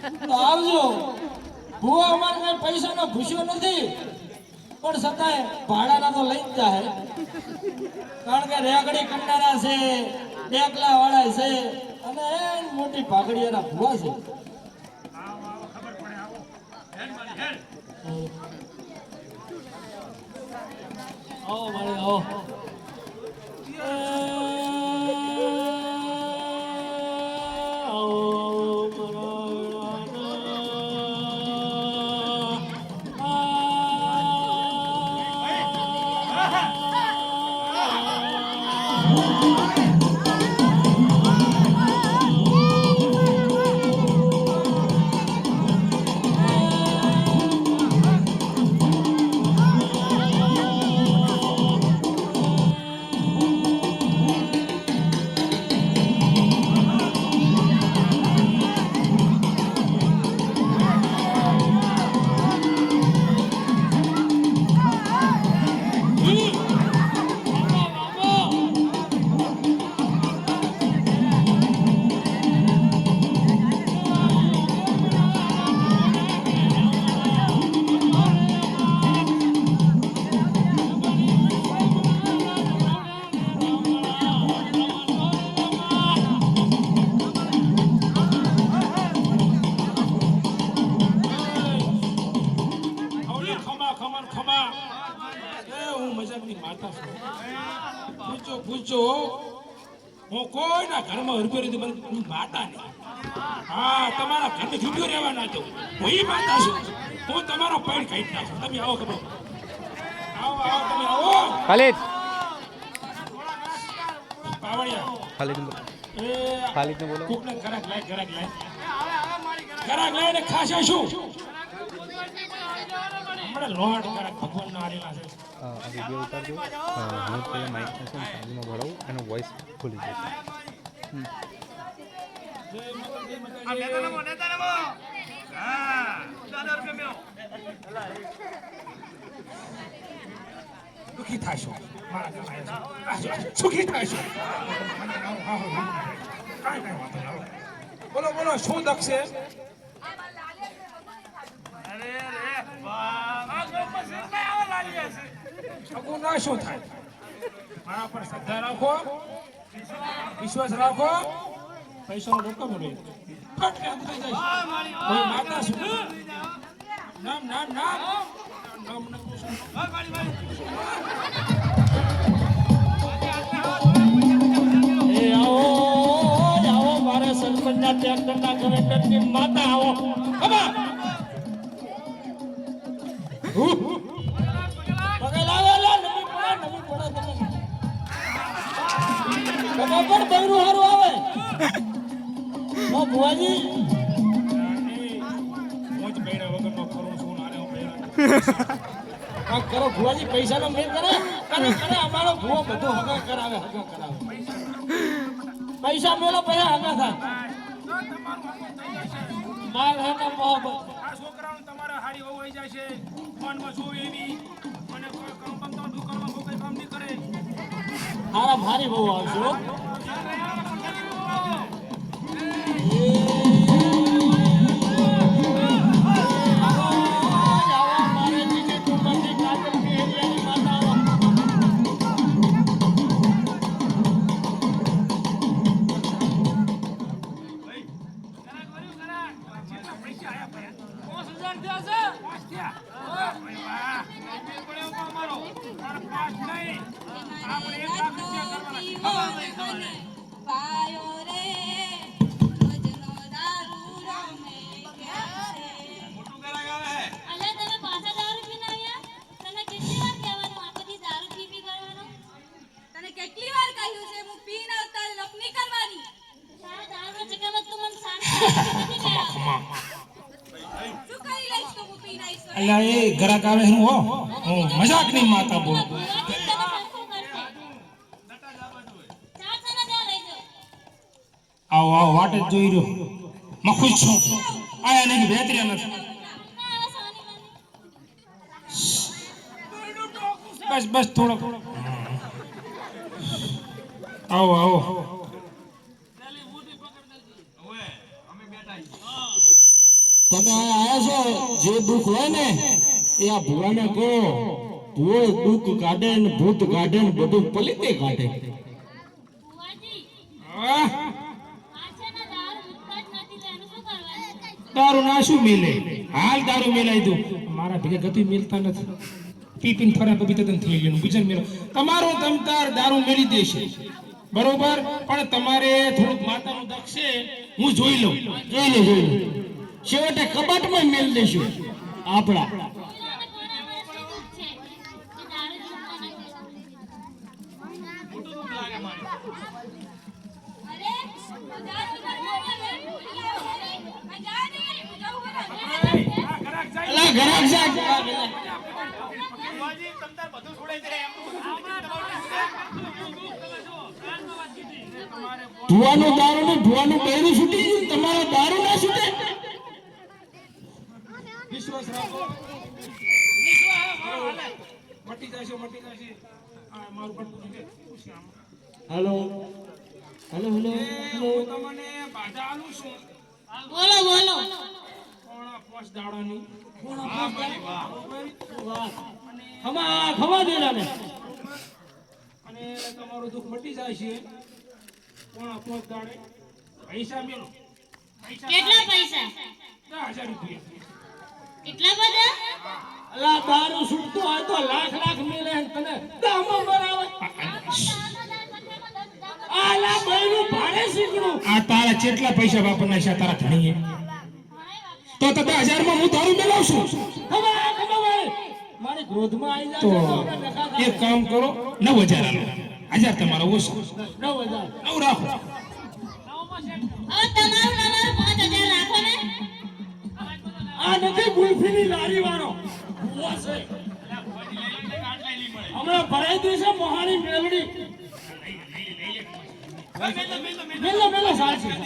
તો આવજો. ભૂવા અમારે કઈ પૈસાનો ભૂસ્યો નથી, પણ છતાંય ભાડાના તો લઈ જ જાય. કારણ કે રેગડી કંડારા છે, ડેકલા વાળા છે, અને મોટી ભાગડીયાના ભૂવા છે. આવો મારે આવો. હું કોઈના ઘરમાં રૂપિયો નથી, મને માતા નહીં. હા, તમારા ઘરને જુદો રહેવા ના દઉં. હું ઈ માતા છું. હું તમારો પેડ ખાઈ નાખું. તમે આવો ખબર. આવો આવો તમે આવો. ખાલિદ પાવડિયા ખાલિદ ખાલિદ ને બોલો. કોકને ગરાક લાય ગરાક લાય ને ખાશે શું? હમણાં લોટ ગરાક ભગવાન ના આરેલા છે. આ વિડીયો ઉતારજો. હું પહેલાં માઇક છે ચાર્જમાં ભરાવું એનો વોઇસ ખુલી જશે. સુખી થાશો, સુખી થાશો. બોલો બોલો, શું દક્ષ છે? સગું ના શું થાય? મારા પર શ્રદ્ધા રાખો, વિશ્વાસ રાખો. પૈસાનો રોકમ રહી ફટકે ઉતરી જાય. કોઈ માતા શું? નામ નામ નામ નામ એ આવો આવો, મારે સરપંચના ટ્રેક્ટરના કલેક્ટરની માતા આવો. ખબર પણ બૈરું હારું આવે. ઓ ભુવાજી, મોજ બૈરા વગરનો કરું છું નારે હું બૈરા. કરો ભુવાજી, પૈસાનો મેળ કરે કરે કરે. અમારો ભુવો બધો હગા કરાવે. પૈસા મેળો પૈસા હગા થાય. માલ હે ને મોહબ્બત. આ છોકરાઓ તમારા હારી હોઈ જાય છે. ફોનમાં જોવે એવી મને કોઈ કામ તો દુકાનમાં કોઈ કામ નહીં કરે. હારા ભારી બહુ આવશે. અલ્યા એ ગરાક આવે હું હો, હું મજાક ની માતા બોલ. આવો આવો, વાટે જોઈ રહ્યો. હું ખુશ છું. આયા નહીં બેતર્યા નથી. બસ બસ થોડો. આવો આવો. તમે આયા છો જે દુઃખ હોય ને એ આ ભુવાને કહો. ભુવો દુઃખ કાઢે ને ભૂત કાઢે ને બધું પલીતે કાઢે. હા? દારૂ ના શું મિલે? હાલ દારૂ મિલાઈ દઉં. મારા ભેગા ગતિ મિલતા નથી. પીપીન ફરા બબી તદન થઈ ગયું. બીજન મેલો તમારો તમતાર દારૂ મેળી દેશે, બરોબર, પણ તમારે થોડુંક માતાનું દક્ષે હું જોઈ લઉં. જોઈ લે. છેવટે કબાટમાં મેલ દેશું આપણા. અલા ઘરાક સાહેબ, ભુવાનું દારૂ ને ભુવાનું બૈરું છૂટી ગયું, તમારો દારૂ ના છૂટે. વિશ્વાસ રાખો. મટી જશે. આ મારું પડતું છે. Hello hello hello. હું તમને બાધા આલું છું. બોલો બોલો. કોણા પોસ દાડાની. ખમા દેલા ને. અને તમારું દુઃખ મટી જાય છે. કોણા પોસ દાડે પૈસા મેલો. કેટલા પૈસા? 10,000 રૂપિયા. કેટલા બધા? અલા દારૂ છૂટતો હોય તો લાખ મેલે તને દામો બરાબર. આલા બૈરું ભાડે શીખડું. આ તારા કેટલા પૈસા વાપરના છે તારા ધણીએ? તો 10,000 માં હું દારૂ મેલાવશું. ખમા ભાઈ મારી ક્રોધમાં આવી તો જાય. એક કામ કરો, 9,000 આલો. 1,000 તમારો ઓછો. 9,000 9 રાખો. હવે તમારું 5,000 રાખો ને. આ નથી ગુલ્ફીની લારી વાળો ભુવો છે. હમણાં ભરાઈ દેશે મોહાણી મેલડી. મેલો સાચી.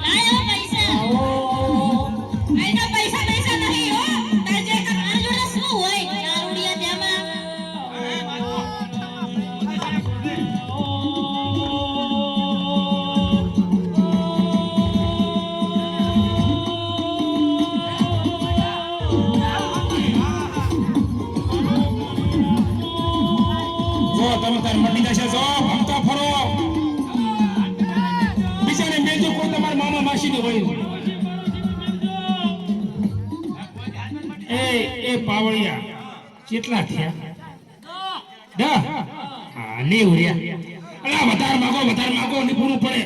લાયો પૈસા. આઈના પૈસા નહીં હો. તાજે આ જોડે શું હોય? દારૂડિયા તેમાં. જો તમે તાર મટી જશે. જો ભમતો ફરો. બિચારે મેજો કોઈ તમારા મામા માસી ને હોય. એ પાવળિયા કેટલા થયા? 10. હા, 90 રહ્યા. અલા વધારે માગો ને પૂરું પડે.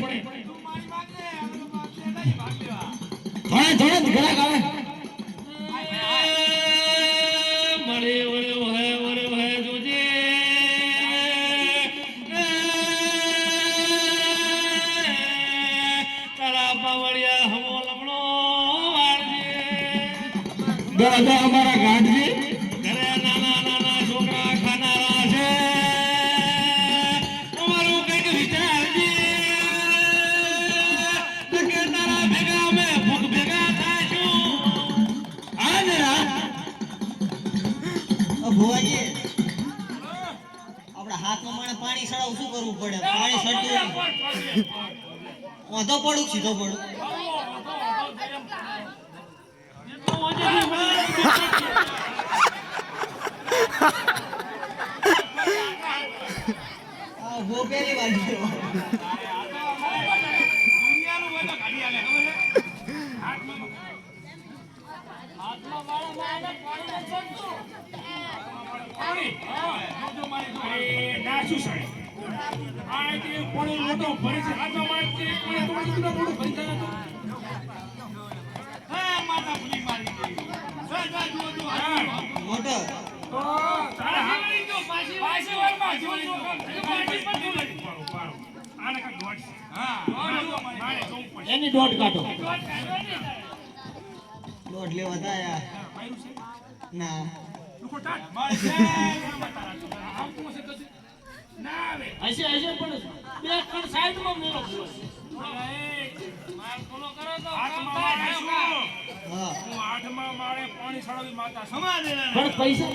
થોડે ઘરાક આવે. મળે વરે જોજે. તારા પાવળિયા હમો લમણો વાળજે. દાદા અમારા ગાઢજી ઘરે નાના છોકરા ખાનારા છે. તમારું કઈક વિચારજે. કે તારા ભેગા અમે ભૂખ ભેગા થાશું. હા જરા ભુવાજી આપડા હાથમાં માણે પાણી સડાવું શું કરવું પડે? પાણી સડતું વાંધો પડું સીધો પડું. આ ભો પહેલી વાર જોયો. મોટો એની દોઢ કાઢો. લોટ લેવા થાય ના હશે પણ બે કણ સાઈડમાં મેલો. હા હું 8મા માળે પાણી સળાવી માતા છું. પણ પૈસા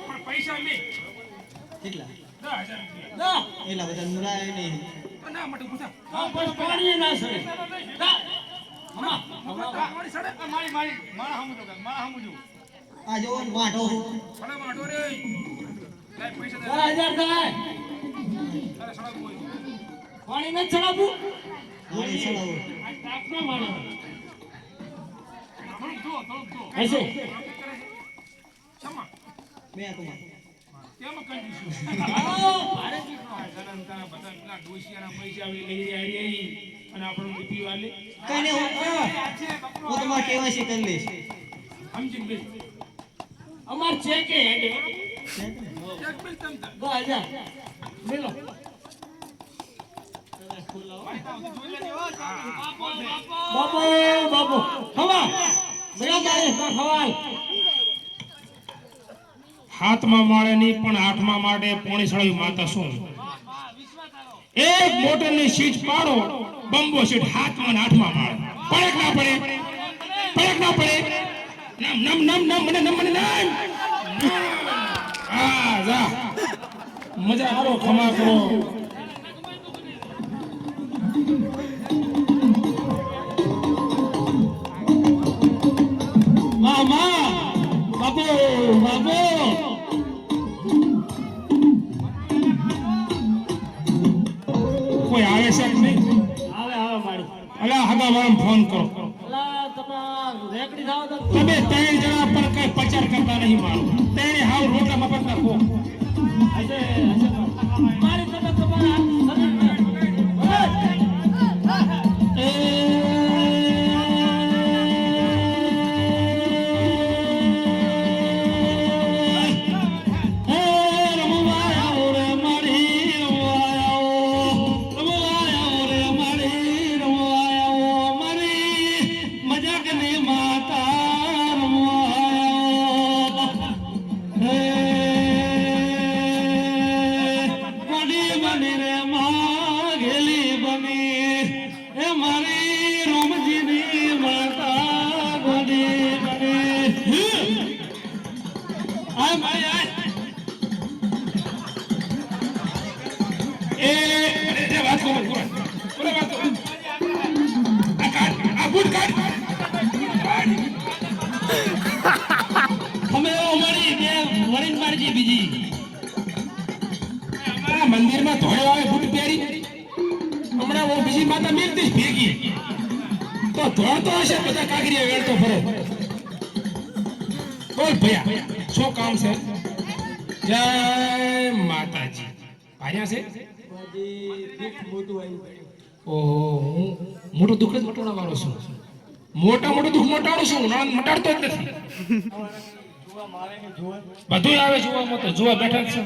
પણ પૈસા મેં કેટલા 10,000 રૂપિયા. ના એટલા બધા મુલાય નહીં. ના માટે પૂછા. પણ પાણી ના સરે. ના મારી સાડે મારી મારા હમું તો મારા હમું જો આ જોવો ને વાંઢો. સાડે માડો રે લાય પૈસા દે 1000 થાય. અરે સાડા બોલ પાણી નથી ચડાવવું. પાણી ચડાવો. આ તાપનો માણસ થોડુંક જો હશે. ક્ષમા બે કુમાર. કેમ કંજૂસ આવો, ભાડે બધા પેલા ડોશિયાના પૈસા આવી લઈ આવી અને આપણું લીપી વાલે કઈ નહીં, હું તમારે કેવાયસી કરી લઈશ. સમજી બે અમાર ચેક હે હેડે. એક બિલ તમતા 1000 મેલો. બાપો બાપો ખવા મેરા મારે ખવાલ. હાથમાં માળે નહીં પણ આઠમાં માટે પોણી સળાવી માતા શું એક મોટરની સીટ પાડો બંબો સીટ હાથમાં ને આઠમાં માળે પડે ના પડે નમ નમ નમ મને નમ મને નમ આ જા મજા કરો ખમા કરો મામા બાપો બાપો કોઈ આવે છે કે નહીં આવે આવે મારી. અલા હગા વાળાને ફોન કરો અલા તમે રેકડી થાવ તો તમે ત્રણ જણા પણ કઈ પચાર કરતા નહીં મારો ત્રણે હાવ રોટલા મફત નાખો હશે હશે મારી તમે તમારા મંદિરમાં ધોળે આવે બુટ પહેરી હમણાં હું બીજી માતા મિલતી ભેગી તો ધોળતો હશે બધા કાગરીએ વેળતો ફરે બોલ ભૈયા શું કામ છે જય માતાજી આયા છે ઓહો હું મોટું દુઃખ જ મટાડવા વાળો છું મોટું દુઃખ મટાડું છું નાન મટાડતો જ નથી બધું આવે જોવામાં તો જોવા બેઠા જ છે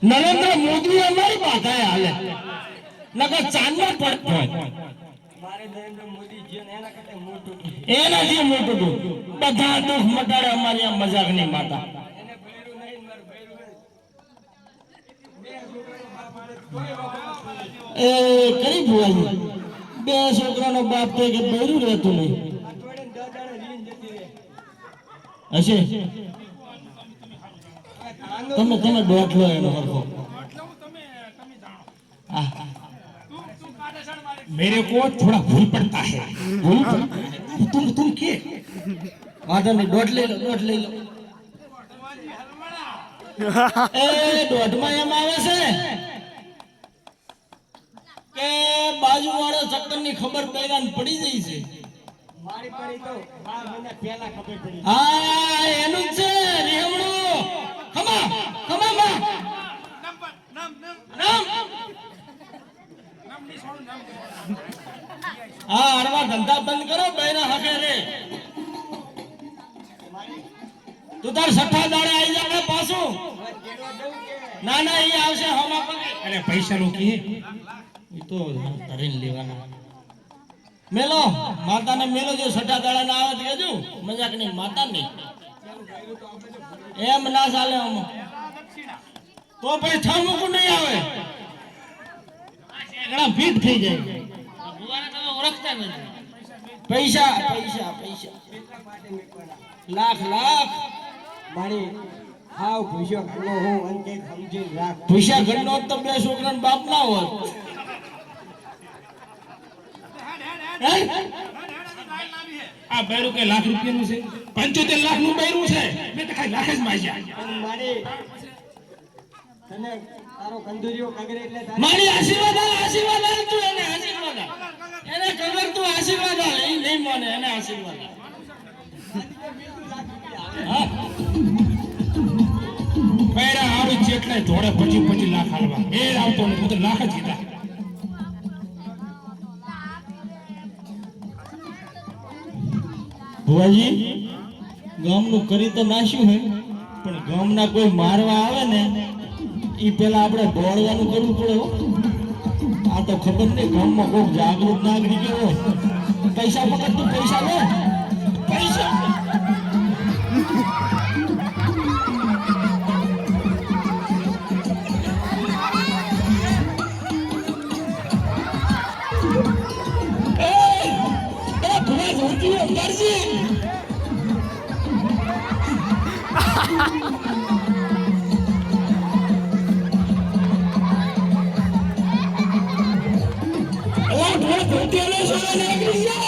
નરેન્દ્ર મોદી અમારી બાધાએ હાલે નકર ચાંદમાં પડતો એના જે મોટું દુઃખ બધા દુઃખ મટાડે અમારી આ મજાકની માતા. એ કરી ભુવાજી બે છોકરાનો બાપ તો કે બૈરું રહેતું નહીં હશે તમે દોઢ લો એનો હરખો. मेरे को थोड़ा भूल पड़ता है ભૂલ तुम के વાંધો નહીં દોઢ લઈ લો એ દોઢમાં એમ આવે છે કે બાજુ વાળો ચક્કરની ખબર પહેલા પડી જઈ છે. હા એનું જ છે રેવણું ખમા માં હા અરવા ધંધા બંધ કરો બૈરા હકે રે તું તાર સઠ્ઠા દાડે આવી જાવે પાછું ના ના એ આવશે હમા પગે अरे पैसा लो की એ તો કરીને લેવાના મેલો માતાને મેલો જો સઠ્ઠા દાડા ના આવે તો કેજો મજાક ની માતા નહીં એમ ના ચાલે આમ તો પછી થામુકું નહીં આવે ઘણા ફીટ થઈ જાય ભુવાને તમે ઓળખતા નથી. પૈસા લાખ મારી હાવ ભૂસ્યો ઘરનો હું અંતે સમજી રાખ. ભૂસ્યા ઘરનો હોત તો બે છોકરાના બાપ ના હોત. હે? આ બૈરું કે લાખ રૂપિયાનું છે 75 લાખનું બૈરું છે મેં તો ખાલી લાખ જ માગ્યા પણ મારી તને તારો કંદુરીઓ કગરે એટલે તારી મારી આશીર્વાદ આલ તું એને આશીર્વાદ આલ. એને ખબર તું આશીર્વાદ આલ. એ નહીં માને એને આશીર્વાદ આલ. હા? બૈરા આવી છે એટલે ધોળે 25 લાખ હાલવા એ આવતો ને હું તો લાખ જ કીધા. ભુવાજી ગામનું કરી તો નાખ્યું હે પણ ગામના કોઈ મારવા આવે ને ઈ પેલા આપણે દોડવાનું કરવું પડે હો. આ તો ખબર નહીં ગામમાં કોઈ જાગૃત નાગરિક હોય પૈસા પકડ તું પૈસા લે પૈસા ભુવા ધોતી અંબારજી ધોતી